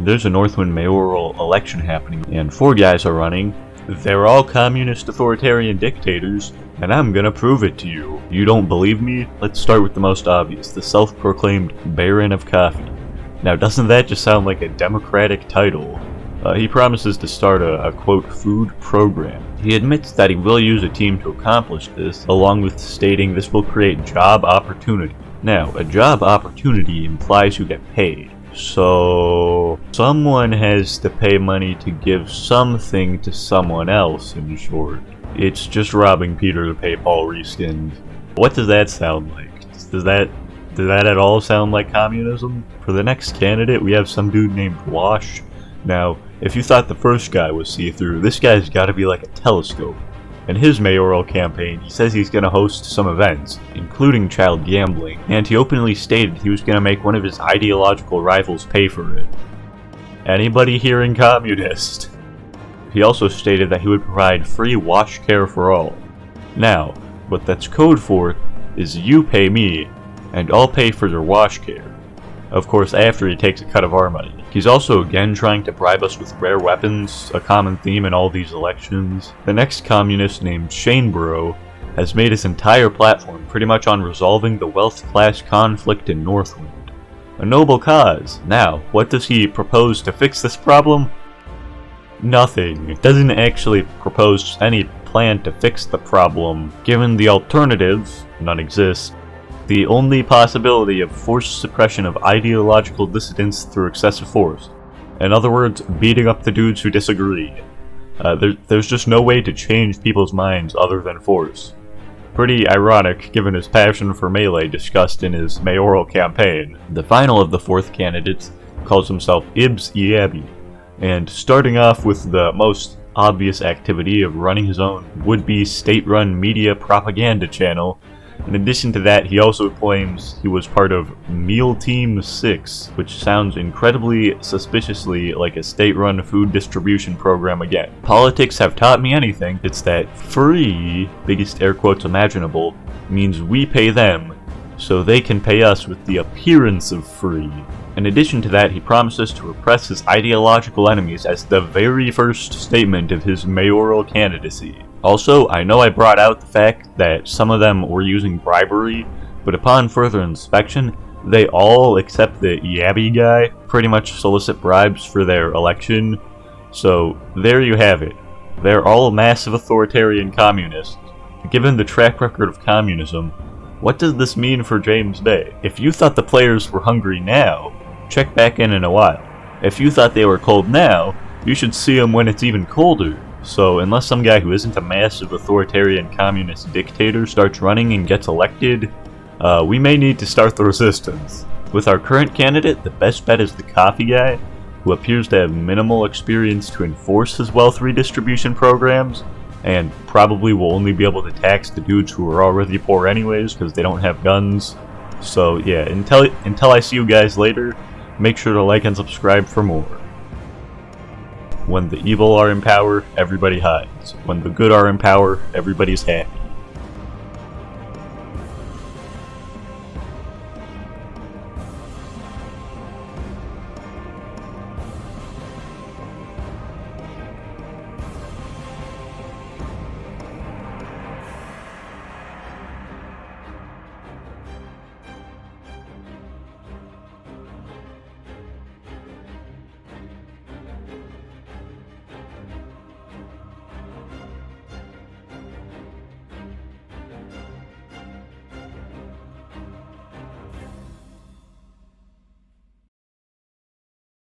there's a Northwind mayoral election happening, and 4 guys are running. They're all communist authoritarian dictators, and I'm gonna prove it to you. You don't believe me? Let's start with the most obvious, the self-proclaimed Baron of Coffee. Now, doesn't that just sound like a democratic title? He promises to start a quote, food program. He admits that he will use a team to accomplish this, along with stating this will create job opportunity. Now, a job opportunity implies you get paid. So, someone has to pay money to give something to someone else, in short. It's just robbing Peter to pay Paul reskinned. What does that sound like? Does that at all sound like communism? For the next candidate, we have some dude named Wash. Now, if you thought the first guy was see-through, this guy's gotta be like a telescope. In his mayoral campaign, he says he's gonna host some events, including child gambling, and he openly stated he was gonna make one of his ideological rivals pay for it. Anybody hearing communist? He also stated that he would provide free wash care for all. Now, what that's code for is you pay me, and I'll pay for your wash care. Of course, after he takes a cut of our money. He's also again trying to bribe us with rare weapons, a common theme in all these elections. The next communist, named Shaneborough, has made his entire platform pretty much on resolving the wealth class conflict in Northwind. A noble cause. Now, what does he propose to fix this problem? Nothing. It doesn't actually propose any plan to fix the problem, given the alternatives, none exist. The only possibility of forced suppression of ideological dissidents through excessive force. In other words, beating up the dudes who disagree. There's just no way to change people's minds other than force. Pretty ironic, given his passion for melee discussed in his mayoral campaign. The final of the 4th candidates calls himself Ibs Iabi, and starting off with the most obvious activity of running his own would-be state-run media propaganda channel. In addition to that, he also claims he was part of Meal Team 6, which sounds incredibly suspiciously like a state-run food distribution program again. Politics have taught me anything, it's that free, biggest air quotes imaginable, means we pay them, so they can pay us with the appearance of free. In addition to that, he promises to repress his ideological enemies as the very first statement of his mayoral candidacy. Also, I know I brought out the fact that some of them were using bribery, but upon further inspection, they all, except the Iabi guy, pretty much solicit bribes for their election. So, there you have it. They're all massive authoritarian communists. Given the track record of communism, what does this mean for James Bay? If you thought the players were hungry now, check back in a while. If you thought they were cold now, you should see them when it's even colder. So unless some guy who isn't a massive authoritarian communist dictator starts running and gets elected, we may need to start the resistance. With our current candidate, the best bet is the coffee guy, who appears to have minimal experience to enforce his wealth redistribution programs, and probably will only be able to tax the dudes who are already poor anyways because they don't have guns. So yeah, until I see you guys later, make sure to like and subscribe for more. When the evil are in power, everybody hides. When the good are in power, everybody's happy.